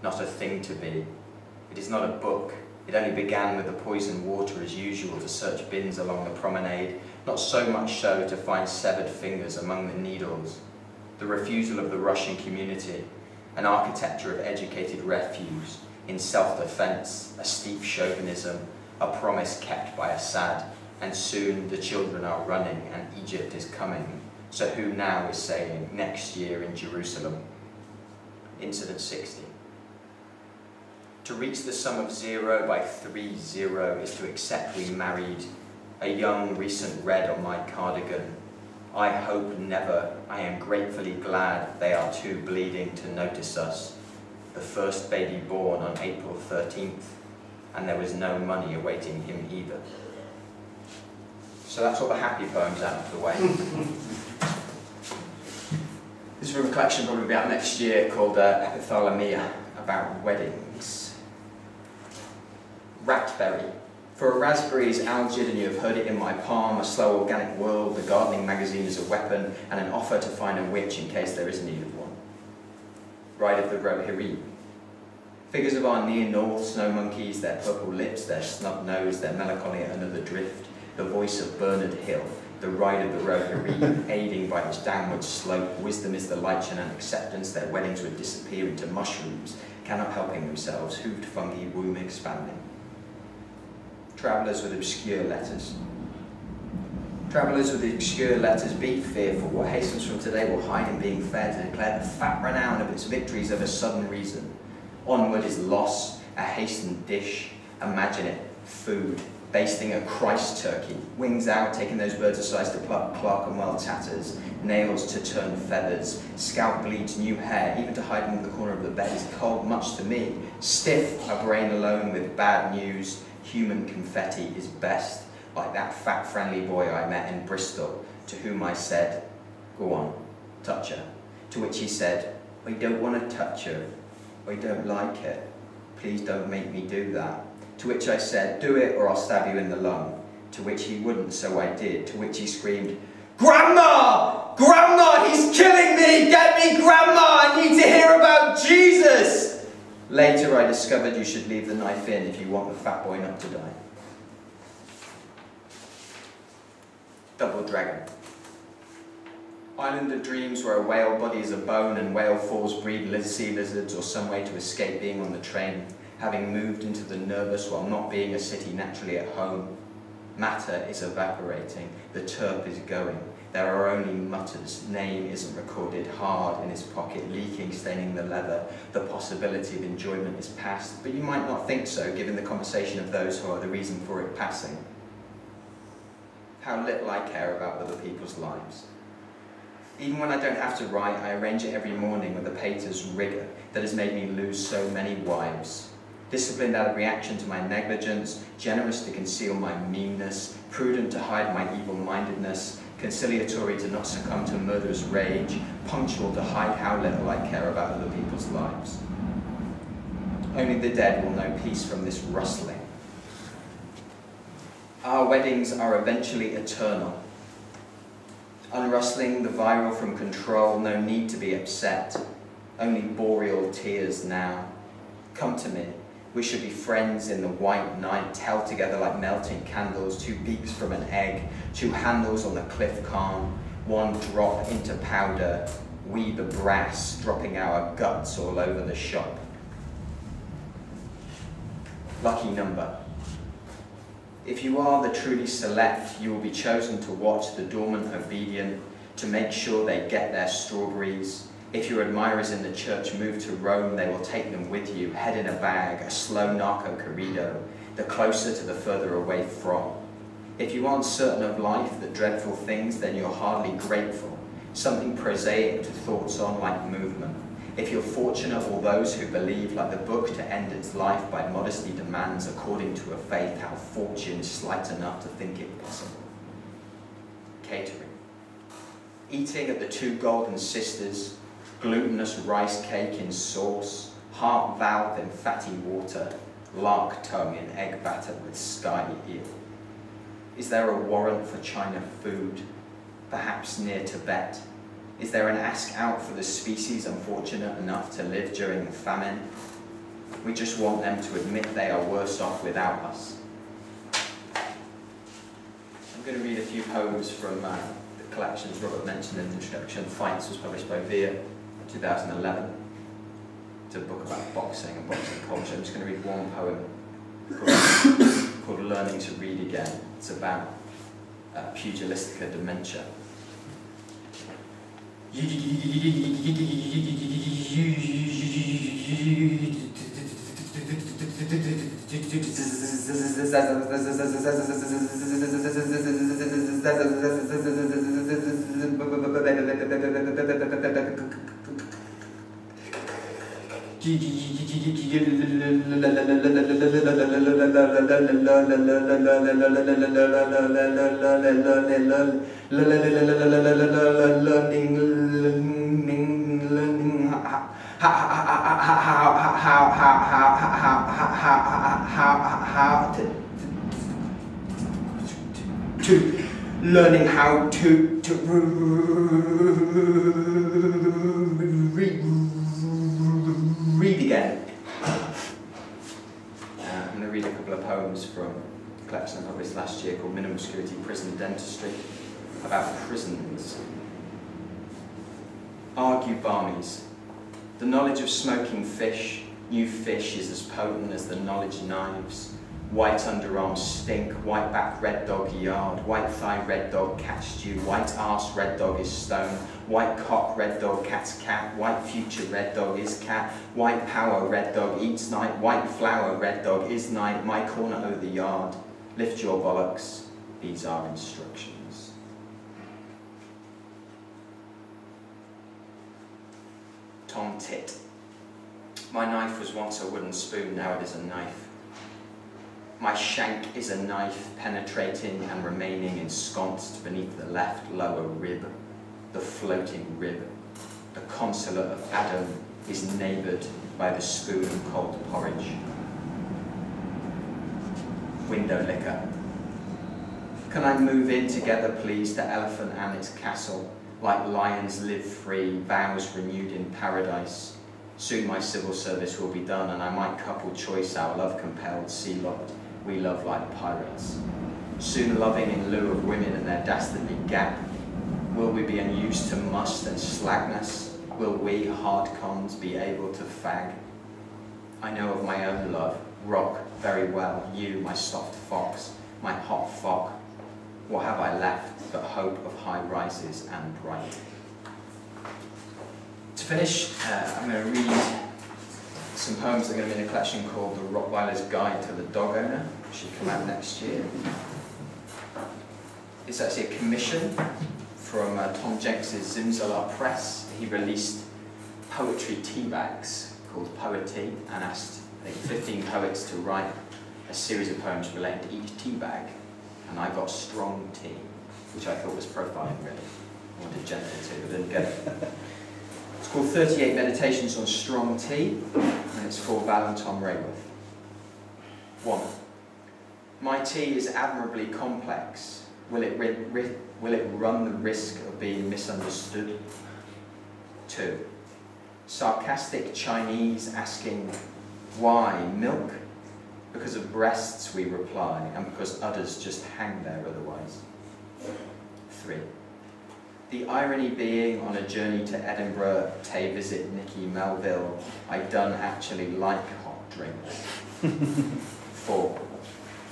not a thing to be. It is not a book. It only began with the poisoned water as usual to search bins along the promenade, not so much so to find severed fingers among the needles. The refusal of the Russian community, an architecture of educated refuse, in self-defense, a steep chauvinism, a promise kept by Assad, and soon the children are running and Egypt is coming. So who now is saying next year in Jerusalem? Incident 60. To reach the sum of 0 by 30 is to accept we married. A young recent red on my cardigan. I hope never. I am gratefully glad they are too bleeding to notice us. The first baby born on April 13th, and there was no money awaiting him either. So that's all the happy poems out of the way. This is from a collection probably be out next year called Epithalamia, about weddings. Ratberry. For a raspberry's algid, and you have heard it in my palm, a slow organic world, the gardening magazine is a weapon, and an offer to find a witch in case there is need of one. Ride of the Rohirrim. Figures of our near north, snow monkeys, their purple lips, their snub nose, their melancholy at another drift, the voice of Bernard Hill, the ride of the Rohirrim, aiding by its downward slope, wisdom is the lichen and acceptance, their weddings would disappear into mushrooms, cannot helping themselves, hooved fungi, womb expanding. Travellers with obscure letters. Travellers with obscure letters, be fearful. What hastens from today will hide in being fair to declare the fat renown of its victories of a sudden reason. Onward is loss, a hastened dish. Imagine it, food, basting a Christ turkey. Wings out, taking those birds aside to pluck Clerkenwell tatters. Nails to turn feathers. Scalp bleeds new hair, even to hide in the corner of the bed is cold much to me. Stiff, a brain alone with bad news. Human confetti is best, like that fat friendly boy I met in Bristol, to whom I said, go on, touch her. To which he said, I don't want to touch her. I don't like it. Please don't make me do that. To which I said, do it or I'll stab you in the lung. To which he wouldn't, so I did. To which he screamed, Grandma! Grandma, he's killing me! Get me, Grandma! I need to hear about Jesus! Later I discovered you should leave the knife in if you want the fat boy not to die. Double Dragon. Island of dreams where a whale body is a bone and whale falls breed sea lizards or some way to escape being on the train, having moved into the nervous while not being a city naturally at home. Matter is evaporating, the turp is going. There are only mutters, name isn't recorded, hard in his pocket, leaking, staining the leather. The possibility of enjoyment is past, but you might not think so, given the conversation of those who are the reason for it passing. How little I care about other people's lives. Even when I don't have to write, I arrange it every morning with a pater's rigour that has made me lose so many wives. Disciplined out of reaction to my negligence, generous to conceal my meanness, prudent to hide my evil-mindedness, conciliatory to not succumb to murderous rage, punctual to hide how little I care about other people's lives. Only the dead will know peace from this rustling. Our weddings are eventually eternal. Unrustling the viral from control, no need to be upset, only boreal tears now. Come to me. We should be friends in the white night, held together like melting candles, two beaks from an egg, two handles on the cliff calm, one drop into powder, we the brass, dropping our guts all over the shop. Lucky number. If you are the truly select, you will be chosen to watch the dormant obedient, to make sure they get their strawberries. If your admirers in the church move to Rome, they will take them with you, head in a bag, a slow narco corrido, the closer to the further away from. If you aren't certain of life, the dreadful things, then you're hardly grateful, something prosaic to thoughts on like movement. If you're fortunate, all those who believe, like the book, to end its life by modesty demands, according to a faith, how fortune is slight enough to think it possible. Catering. Eating at the Two Golden Sisters, glutinous rice cake in sauce, heart valve in fatty water, lark tongue in egg batter with sky eel. Is there a warrant for China food, perhaps near Tibet? Is there an ask out for the species unfortunate enough to live during the famine? We just want them to admit they are worse off without us. I'm going to read a few poems from the collections Robert mentioned in the introduction. Fights was published by Vere in 2011. It's a book about boxing and boxing culture. I'm just going to read one poem called Learning to Read Again. It's about pugilistica dementia. Learning how to read again. I'm going to read a couple of poems from a collection I published last year called Minimum Security Prison Dentistry, about prisons. Argue barmies. The knowledge of smoking fish, new fish, is as potent as the knowledge knives. White underarm stink, white back red dog yard, white thigh red dog catch stew, white arse red dog is stone, white cock red dog cat's cat, white future red dog is cat, white power red dog eats night, white flower red dog is night, my corner o' the yard, lift your bollocks, these are instructions. Tom Tit. My knife was once a wooden spoon, now it is a knife. My shank is a knife, penetrating and remaining ensconced beneath the left lower rib, the floating rib. The consulate of Adam is neighboured by the spoon of cold porridge. Window liquor. Can I move in together, please, to Elephant and its castle? Like lions live free, vows renewed in paradise. Soon my civil service will be done, and I might couple choice our love-compelled sea-locked. We love like pirates. Soon loving in lieu of women and their dastardly gap. Will we be unused to must and slackness? Will we, hard cons, be able to fag? I know of my own love, rock very well, you, my soft fox, my hot fock. What have I left but hope of high rises and bright? To finish, I'm going to read some poems that are going to be in a collection called The Rottweiler's Guide to the Dog Owner, which should come out next year. It's actually a commission from Tom Jenks's Zimzala Press. He released poetry tea bags called Poetry and asked, I think, 15 poets to write a series of poems relating to each tea bag. And I got Strong Tea, which I thought was profiling, really. I wanted Gentle Tea, but didn't get it. It's called 38 Meditations on Strong Tea, and it's for Val and Tom Rayworth. 1. My tea is admirably complex. Will it run the risk of being misunderstood? 2. Sarcastic Chinese asking, why milk? Because of breasts, we reply, and because udders just hang there otherwise. 3. The irony being on a journey to Edinburgh, to visit Nicky Melville, I done actually like hot drinks. 4.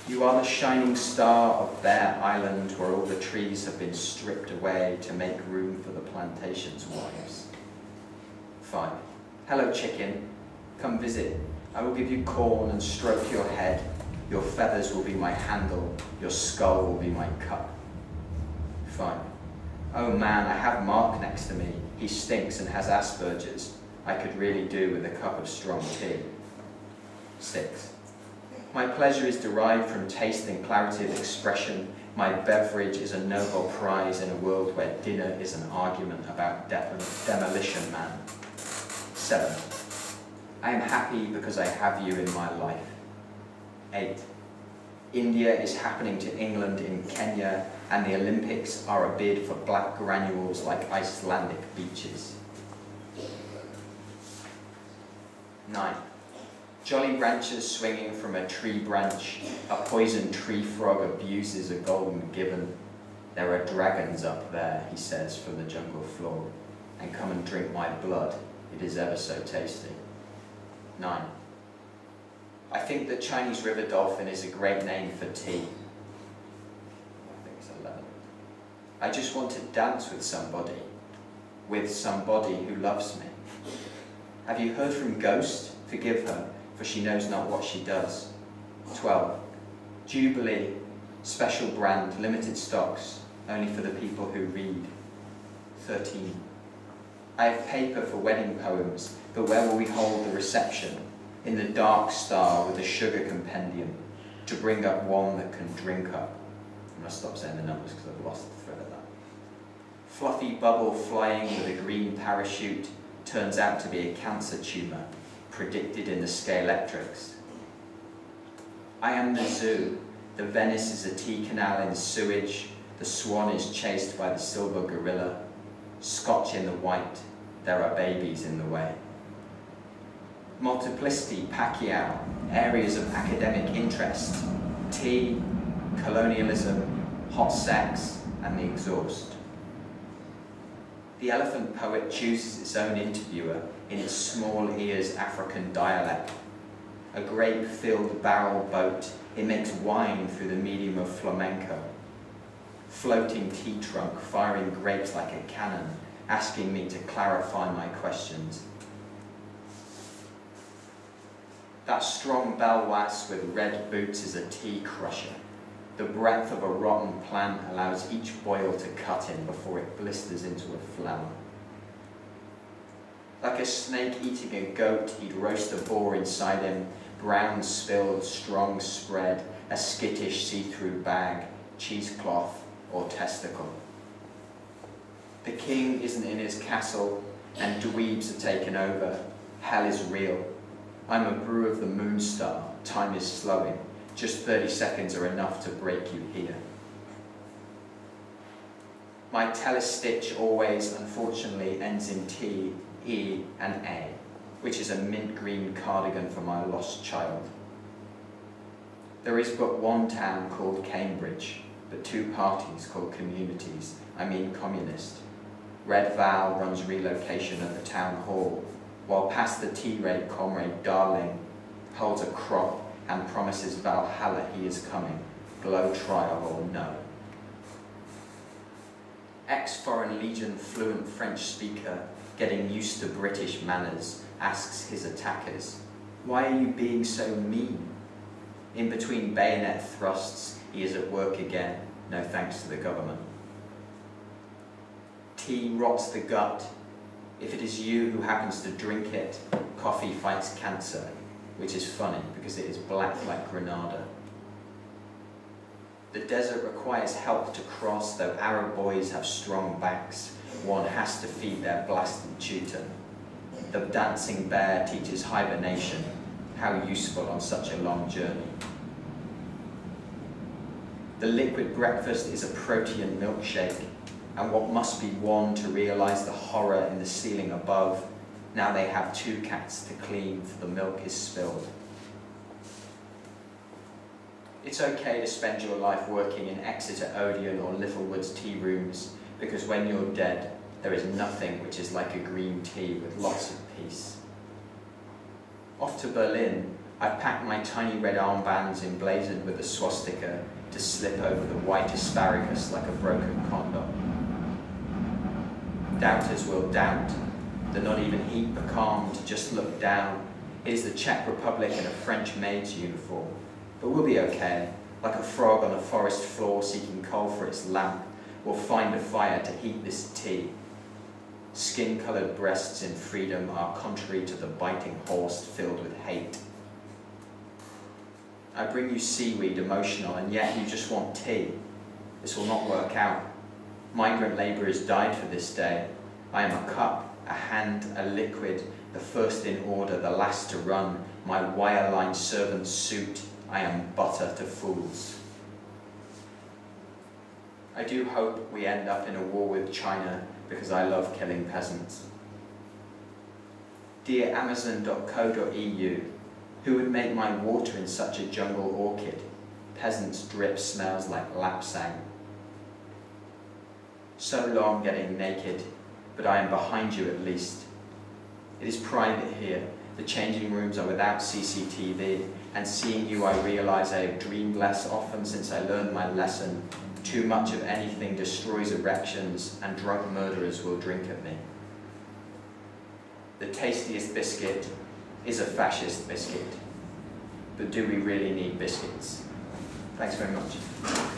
You are the shining star of Bear Island, where all the trees have been stripped away to make room for the plantation's wives. 5. Hello chicken, come visit. I will give you corn and stroke your head. Your feathers will be my handle, your skull will be my cup. 5. Oh man, I have Mark next to me. He stinks and has Asperger's. I could really do with a cup of strong tea. 6. My pleasure is derived from taste and clarity of expression. My beverage is a Nobel Prize in a world where dinner is an argument about demolition man. 7. I am happy because I have you in my life. 8. India is happening to England in Kenya, and the Olympics are a bid for black granules like Icelandic beaches. 9. Jolly branches swinging from a tree branch, a poisoned tree frog abuses a golden gibbon. There are dragons up there, he says from the jungle floor, and come and drink my blood, it is ever so tasty. 9. I think that Chinese river dolphin is a great name for tea. I think it's 11. I just want to dance with somebody who loves me. Have you heard from Ghost? Forgive her, for she knows not what she does. 12. Jubilee, special brand, limited stocks, only for the people who read. 13. I have paper for wedding poems, but where will we hold the reception? In the dark star with a sugar compendium, to bring up one that can drink up. I must stop saying the numbers because I've lost the thread of that. Fluffy bubble flying with a green parachute turns out to be a cancer tumour, predicted in the Scalextrics. I am the zoo. The Venice is a tea canal in sewage. The swan is chased by the silver gorilla. Scotch in the white. There are babies in the way. Multiplicity, Pacquiao, areas of academic interest, tea, colonialism, hot sex, and the exhaust. The elephant poet chooses its own interviewer in its small ears African dialect. A grape-filled barrel boat, it makes wine through the medium of flamenco. Floating tea trunk, firing grapes like a cannon, asking me to clarify my questions. That strong belwas with red boots is a tea crusher. The breadth of a rotten plant allows each boil to cut in before it blisters into a flower. Like a snake eating a goat, he'd roast a boar inside him, brown spilled, strong spread, a skittish see-through bag, cheesecloth or testicle. The king isn't in his castle, and dweebs are taken over. Hell is real. I'm a brew of the moon star, time is slowing. Just 30 seconds are enough to break you here. My telestitch always, unfortunately, ends in T, E, and A, which is a mint green cardigan for my lost child. There is but one town called Cambridge, but two parties called communities, I mean communist. Red Val runs relocation at the town hall, while past the T-Ray comrade Darling holds a crop and promises Valhalla he is coming, glow trial or no. Ex-Foreign Legion fluent French speaker, getting used to British manners, asks his attackers, why are you being so mean? In between bayonet thrusts, he is at work again, no thanks to the government. Tea rots the gut. If it is you who happens to drink it, coffee fights cancer, which is funny because it is black like Granada. The desert requires help to cross, though Arab boys have strong backs. One has to feed their blasted tutor. The dancing bear teaches hibernation, how useful on such a long journey. The liquid breakfast is a protein milkshake, and what must be one to realize the horror in the ceiling above, now they have two cats to clean for the milk is spilled. It's okay to spend your life working in Exeter Odeon or Littlewoods tea rooms, because when you're dead, there is nothing which is like a green tea with lots of peace. Off to Berlin, I've packed my tiny red armbands emblazoned with a swastika to slip over the white asparagus like a broken condom. Doubters will doubt. They're not even heat becalmed to just look down. It is the Czech Republic in a French maid's uniform. But we'll be okay. Like a frog on a forest floor seeking coal for its lamp, we'll find a fire to heat this tea. Skin-coloured breasts in freedom are contrary to the biting horse filled with hate. I bring you seaweed emotional, and yet you just want tea. This will not work out. Migrant labourers died for this day. I am a cup, a hand, a liquid, the first in order, the last to run. My wire-lined servant's suit, I am butter to fools. I do hope we end up in a war with China because I love killing peasants. Dear Amazon.co.eu, Who would make my water in such a jungle orchid? Peasants' drip smells like lapsang. So long getting naked, but I am behind you at least. It is private here. The changing rooms are without CCTV, and seeing you I realise I have dreamed less often since I learned my lesson. Too much of anything destroys erections, and drunk murderers will drink at me. The tastiest biscuit is a fascist biscuit. But do we really need biscuits? Thanks very much.